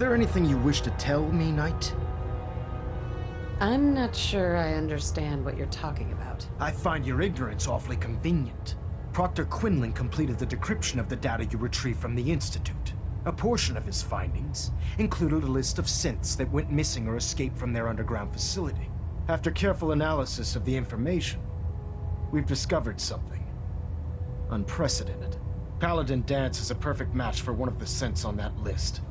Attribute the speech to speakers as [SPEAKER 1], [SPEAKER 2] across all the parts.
[SPEAKER 1] there anything you wish to tell me, Knight?
[SPEAKER 2] I'm not sure I understand what you're talking about.
[SPEAKER 1] I find your ignorance awfully convenient. Proctor Quinlan completed the decryption of the data you retrieved from the Institute. A portion of his findings included a list of synths that went missing or escaped from their underground facility. After careful analysis of the information, we've discovered something unprecedented. Paladin Danse is a perfect match for one of the synths on that list.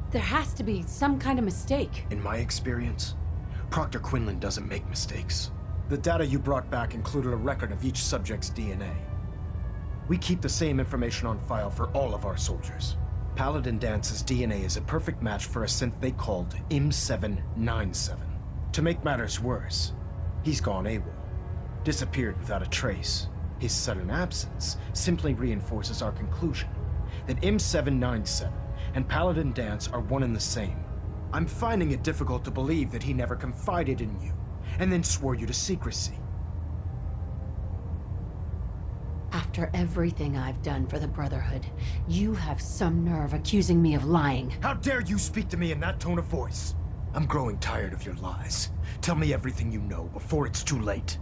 [SPEAKER 2] There has to be some kind of mistake.
[SPEAKER 1] In my experience, Proctor Quinlan doesn't make mistakes. The data you brought back included a record of each subject's DNA. We keep the same information on file for all of our soldiers. Paladin Dance's DNA is a perfect match for a synth they called M797. To make matters worse, he's gone AWOL, disappeared without a trace. His sudden absence simply reinforces our conclusion that M797 and Paladin Danse are one and the same. I'm finding it difficult to believe that he never confided in you, and then swore you to secrecy.
[SPEAKER 2] After everything I've done for the Brotherhood, you have some nerve accusing me of lying.
[SPEAKER 1] How dare you speak to me in that tone of voice? I'm growing tired of your lies. Tell me everything you know before it's too late.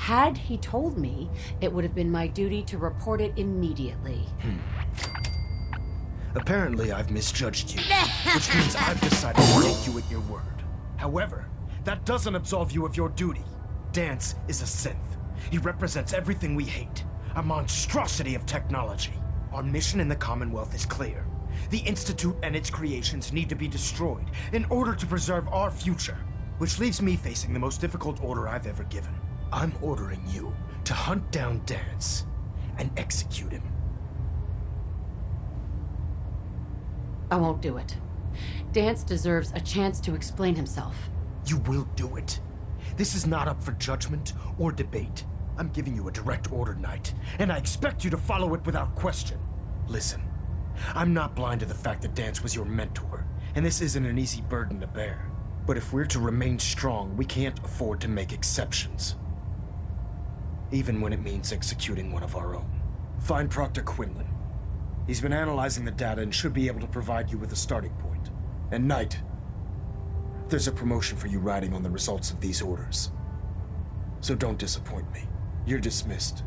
[SPEAKER 2] Had he told me, it would have been my duty to report it immediately.
[SPEAKER 1] Apparently, I've misjudged you, which means I've decided to take you at your word. However, that doesn't absolve you of your duty. Danse is a synth. He represents everything we hate, a monstrosity of technology. Our mission in the Commonwealth is clear. The Institute and its creations need to be destroyed in order to preserve our future, which leaves me facing the most difficult order I've ever given. I'm ordering you to hunt down Danse and execute him.
[SPEAKER 2] I won't do it. Danse deserves a chance to explain himself.
[SPEAKER 1] You will do it. This is not up for judgment or debate. I'm giving you a direct order, Knight, and I expect you to follow it without question. Listen, I'm not blind to the fact that Danse was your mentor, and this isn't an easy burden to bear. But if we're to remain strong, we can't afford to make exceptions. Even when it means executing one of our own. Find Proctor Quinlan. He's been analyzing the data and should be able to provide you with a starting point. And Knight, there's a promotion for you riding on the results of these orders. So don't disappoint me. You're dismissed.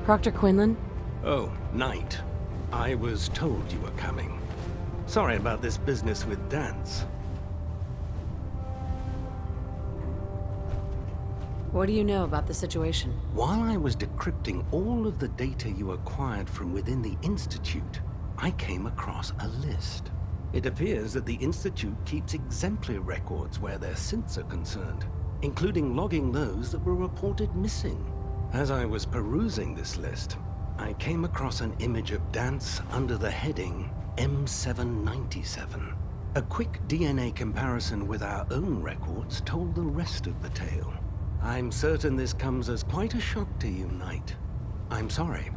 [SPEAKER 2] Proctor Quinlan?
[SPEAKER 3] Oh, Knight. I was told you were coming. Sorry about this business with Danse.
[SPEAKER 2] What do you know about the situation?
[SPEAKER 3] While I was decrypting all of the data you acquired from within the Institute, I came across a list. It appears that the Institute keeps exemplary records where their synths are concerned, including logging those that were reported missing. As I was perusing this list, I came across an image of Danse under the heading M797. A quick DNA comparison with our own records told the rest of the tale. I'm certain this comes as quite a shock to you, Knight. I'm sorry.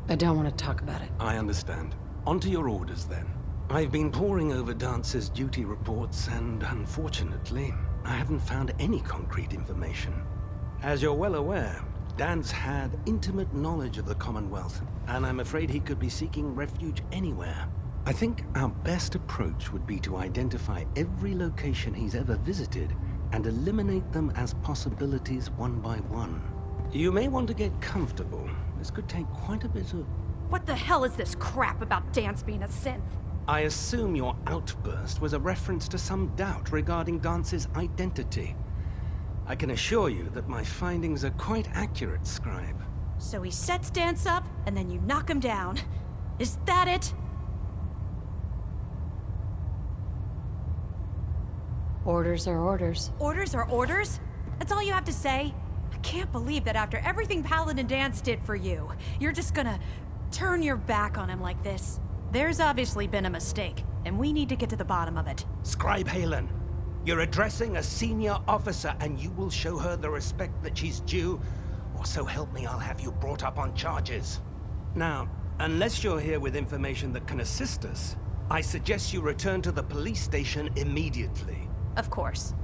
[SPEAKER 2] I don't want to talk about it.
[SPEAKER 3] I understand. On to your orders, then. I've been poring over Dance's duty reports, and unfortunately, I haven't found any concrete information. As you're well aware, Danse had intimate knowledge of the Commonwealth, and I'm afraid he could be seeking refuge anywhere. I think our best approach would be to identify every location he's ever visited and eliminate them as possibilities one by one. You may want to get comfortable. This could take quite a bit of...
[SPEAKER 4] What the hell is this crap about Danse being a synth?
[SPEAKER 3] I assume your outburst was a reference to some doubt regarding Dance's identity. I can assure you that my findings are quite accurate, Scribe.
[SPEAKER 4] So he sets Danse up, and then you knock him down. Is that it?
[SPEAKER 2] Orders are orders.
[SPEAKER 4] Orders are orders? That's all you have to say? I can't believe that after everything Paladin Dance did for you, you're just gonna turn your back on him like this. There's obviously been a mistake, and we need to get to the bottom of it.
[SPEAKER 3] Scribe Halen, you're addressing a senior officer, and you will show her the respect that she's due, or so help me, I'll have you brought up on charges. Now, unless you're here with information that can assist us, I suggest you return to the police station immediately.
[SPEAKER 4] Of course.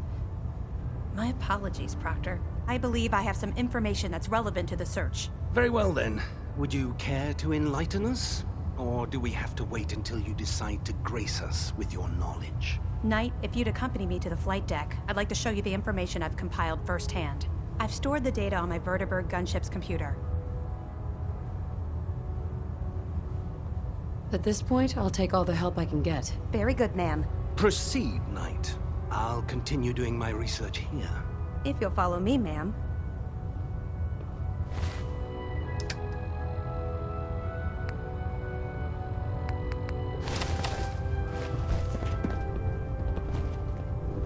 [SPEAKER 4] My apologies, Proctor. I believe I have some information that's relevant to the search.
[SPEAKER 3] Very well then. Would you care to enlighten us? Or do we have to wait until you decide to grace us with your knowledge?
[SPEAKER 4] Knight, if you'd accompany me to the flight deck, I'd like to show you the information I've compiled firsthand. I've stored the data on my Vertibird gunship's computer.
[SPEAKER 2] At this point, I'll take all the help I can get.
[SPEAKER 4] Very good, ma'am.
[SPEAKER 3] Proceed, Knight. I'll continue doing my research here.
[SPEAKER 4] If you'll follow me, ma'am.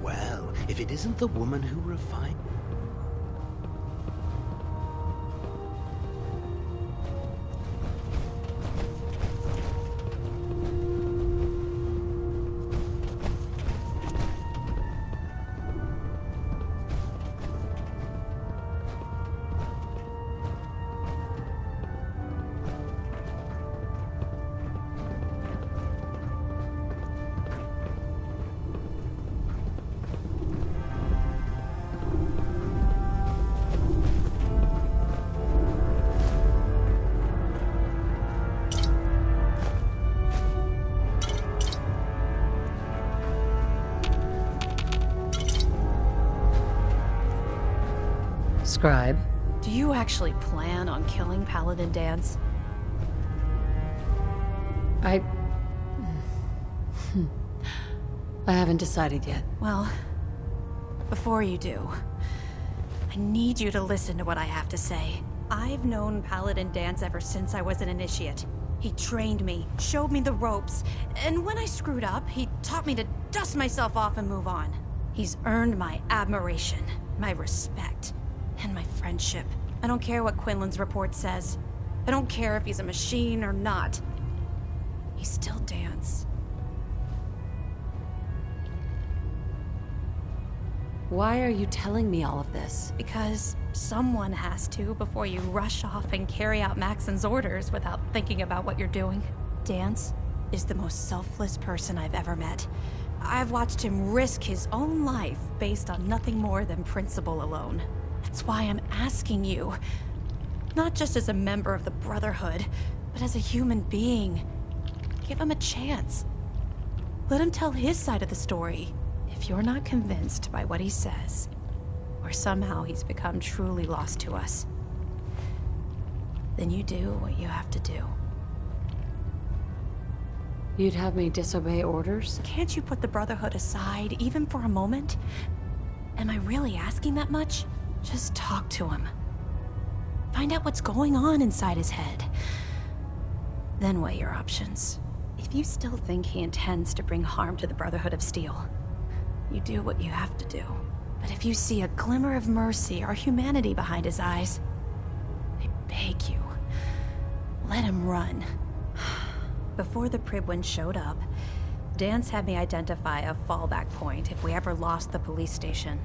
[SPEAKER 3] Well, if it isn't the woman who refined...
[SPEAKER 2] Scribe.
[SPEAKER 4] Do you actually plan on killing Paladin Dance?
[SPEAKER 2] I haven't decided yet.
[SPEAKER 4] Well, before you do, I need you to listen to what I have to say. I've known Paladin Dance ever since I was an initiate. He trained me, showed me the ropes, and when I screwed up, he taught me to dust myself off and move on. He's earned my admiration, my respect, and my friendship. I don't care what Quinlan's report says. I don't care if he's a machine or not. He's still Dance.
[SPEAKER 2] Why are you telling me all of this?
[SPEAKER 4] Because someone has to before you rush off and carry out Maxon's orders without thinking about what you're doing. Dance is the most selfless person I've ever met. I've watched him risk his own life based on nothing more than principle alone. That's why I'm asking you, not just as a member of the Brotherhood, but as a human being. Give him a chance. Let him tell his side of the story. If you're not convinced by what he says, or somehow he's become truly lost to us, then you do what you have to do.
[SPEAKER 2] You'd have me disobey orders?
[SPEAKER 4] Can't you put the Brotherhood aside, even for a moment? Am I really asking that much? Just talk to him. Find out what's going on inside his head. Then weigh your options. If you still think he intends to bring harm to the Brotherhood of Steel, you do what you have to do. But if you see a glimmer of mercy or humanity behind his eyes, I beg you, let him run. Before the Prt1 showed up, Dance had me identify a fallback point if we ever lost the police station.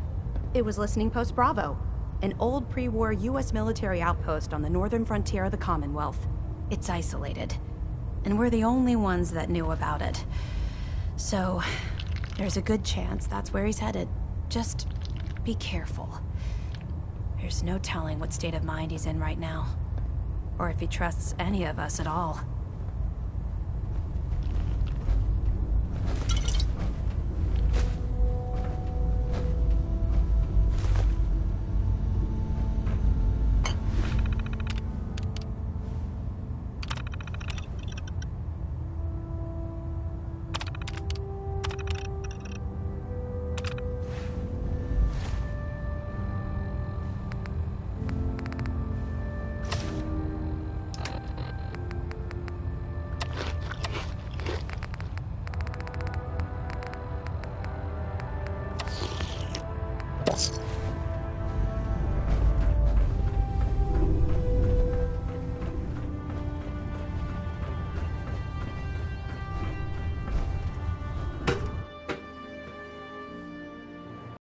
[SPEAKER 4] It was Listening Post Bravo, an old pre-war US military outpost on the northern frontier of the Commonwealth. It's isolated, and we're the only ones that knew about it. So, there's a good chance that's where he's headed. Just be careful. There's no telling what state of mind he's in right now, or if he trusts any of us at all.